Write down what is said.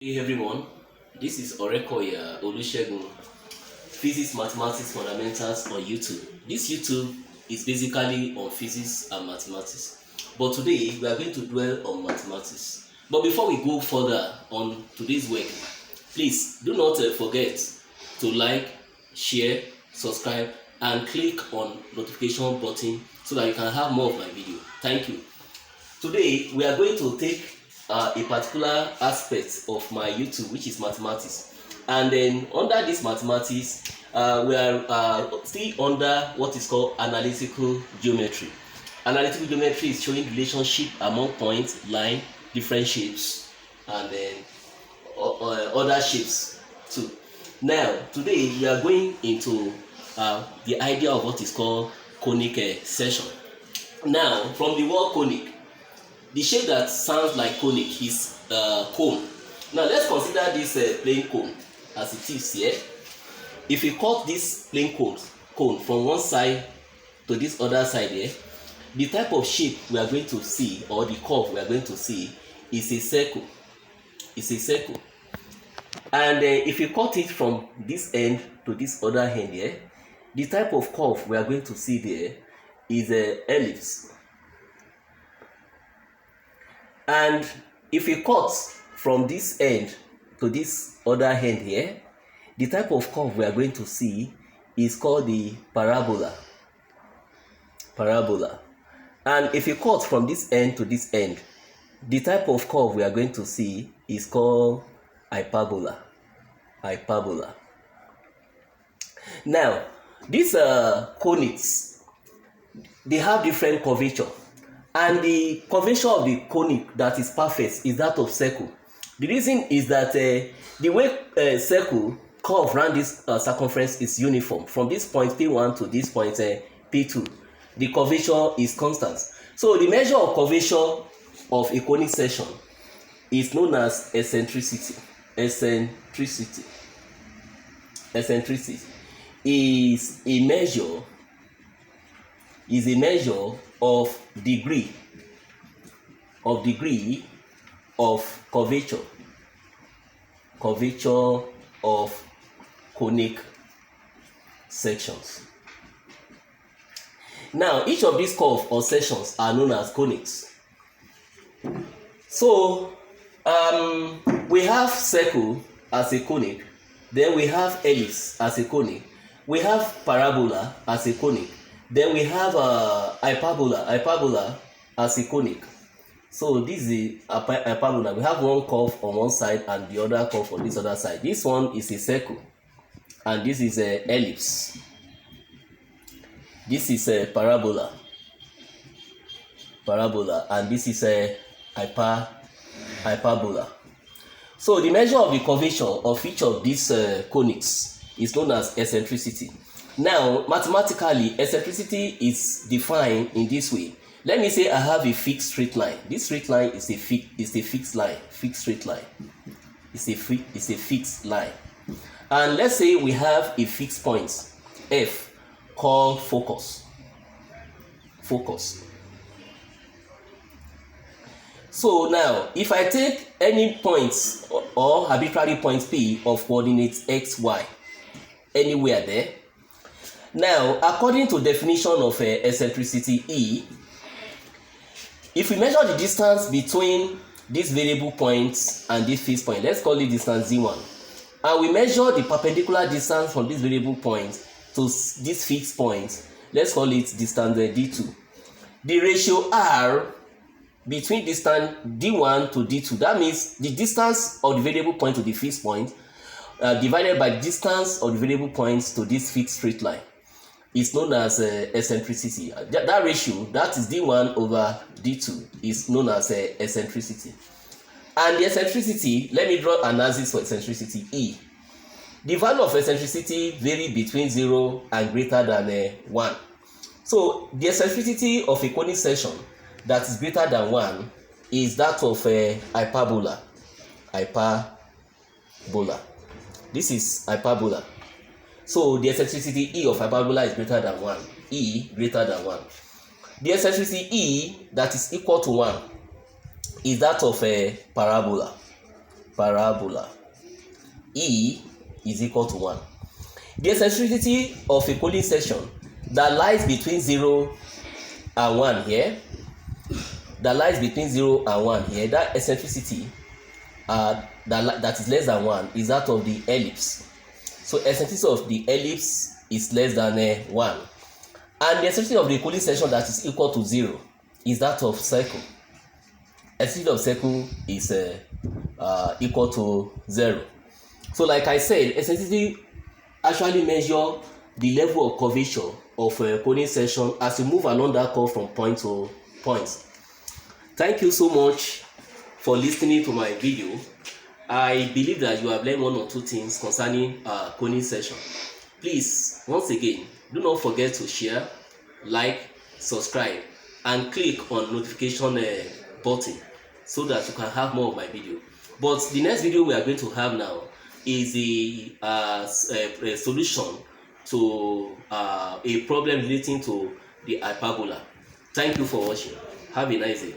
Hey everyone, this is Orekoya Olusegun, Physics Mathematics Fundamentals on YouTube. This YouTube is basically on physics and mathematics, but today we are going to dwell on mathematics. But before we go further on today's work, please do not forget to like, share, subscribe, and click on notification button so that you can have more of my video. Thank you. Today we are going to take a particular aspect of my YouTube, which is mathematics, and then under this mathematics we are still under what is called analytical geometry. Analytical geometry is showing relationship among points, line, different shapes, and then other shapes too. Now today we are going into the idea of what is called conic section. Now from the word conic, the shape that sounds like conic is cone. Now let's consider this plain cone as it is here. If we cut this plain cone from one side to this other side here, the type of shape we are going to see, or the curve we are going to see, is a circle. It's a circle. And if you cut it from this end to this other end here, the type of curve we are going to see there is an ellipse. And if we cut from this end to this other end here, the type of curve we are going to see is called the parabola. And if you cut from this end to this end, the type of curve we are going to see is called hyperbola. Now, these conics, they have different curvature. And the curvature of the conic that is perfect is that of circle. The reason is that the way circle curve around this circumference is uniform. From this point P1 to this point P2, the curvature is constant. So the measure of curvature of a conic section is known as eccentricity. Eccentricity is a measure of degree of curvature of conic sections. Now each of these curves or sections are known as conics. So we have circle as a conic, then we have ellipse as a conic, we have parabola as a conic, then we have hyperbola as a conic. So this is the hyperbola. We have one curve on one side and the other curve on this other side. This one is a circle, and this is an ellipse. This is a parabola, and this is a hyperbola. So the measure of the curvature of each of these conics is known as eccentricity. Now, mathematically, eccentricity is defined in this way. Let me say I have a fixed straight line. This straight line is a fixed line. Fixed straight line. It's a fixed line. And let's say we have a fixed point, F, called focus. So now, if I take any point or arbitrary point P of coordinates x, y, anywhere there. Now, according to definition of eccentricity E, if we measure the distance between this variable point and this fixed point, let's call it distance Z1, and we measure the perpendicular distance from this variable point to this fixed point, let's call it distance D2. The ratio R between distance D1 to D2, that means the distance of the variable point to the fixed point divided by the distance of the variable points to this fixed straight line, is known as eccentricity. That ratio, that is D1 over D2, is known as eccentricity. And the eccentricity, let me draw analysis for eccentricity E. The value of eccentricity vary between 0 and greater than 1. So the eccentricity of a conic section that is greater than 1 is that of hyperbola. This is hyperbola. So the eccentricity E of hyperbola is greater than 1. E greater than 1. The eccentricity E that is equal to 1 is that of a parabola. parabola. E is equal to 1. The eccentricity of a Conic section that lies between 0 and 1 here, that eccentricity that is less than 1 is that of the ellipse. So eccentricity of the ellipse is less than 1. And the eccentricity of the Conic section that is equal to 0 is that of circle. Eccentricity of circle is equal to 0. So like I said, eccentricity actually measure the level of curvature of a Conic section as you move along that curve from point to point. Thank you so much for listening to my video. I believe that you have learned one or two things concerning Conic section. Please, once again, do not forget to share, like, subscribe, and click on notification button so that you can have more of my video. But the next video we are going to have now is a solution to a problem relating to the hyperbola. Thank you for watching. Have a nice day.